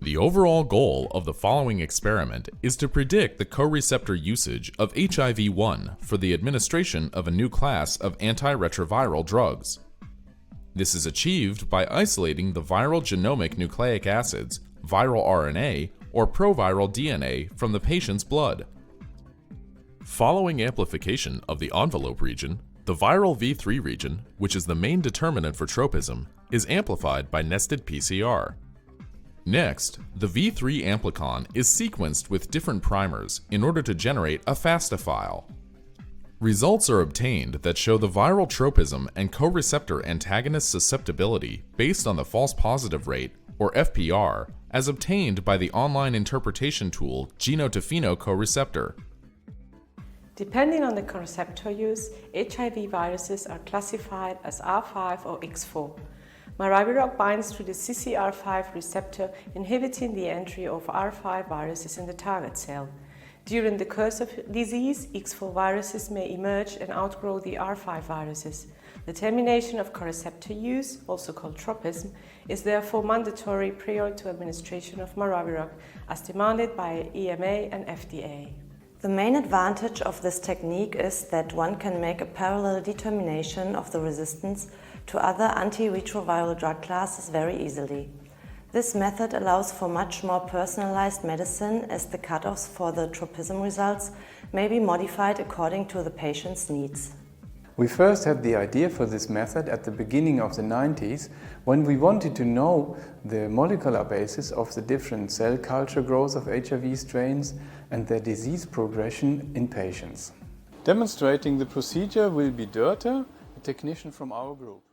The overall goal of the following experiment is to predict the coreceptor usage of HIV-1 for the administration of a new class of antiretroviral drugs. This is achieved by isolating the viral genomic nucleic acids, viral RNA, or proviral DNA from the patient's blood. Following amplification of the envelope region, the viral V3 region, which is the main determinant for tropism, is amplified by nested PCR. Next, the V3 amplicon is sequenced with different primers in order to generate a FASTA file. Results are obtained that show the viral tropism and coreceptor antagonist susceptibility based on the false positive rate, or FPR, as obtained by the online interpretation tool Genotypic Coreceptor. Depending on the coreceptor use, HIV viruses are classified as R5 or X4. Maravirog binds to the CCR5 receptor, inhibiting the entry of R5 viruses in the target cell. During the course of disease, X4 viruses may emerge and outgrow the R5 viruses. The termination of coreceptor use, also called tropism, is therefore mandatory prior to administration of Maravirog, as demanded by EMA and FDA. The main advantage of this technique is that one can make a parallel determination of the resistance to other antiretroviral drug classes very easily. This method allows for much more personalized medicine, as the cutoffs for the tropism results may be modified according to the patient's needs. We first had the idea for this method at the beginning of the 90s, when we wanted to know the molecular basis of the different cell culture growth of HIV strains and their disease progression in patients. Demonstrating the procedure will be Gerd, a technician from our group.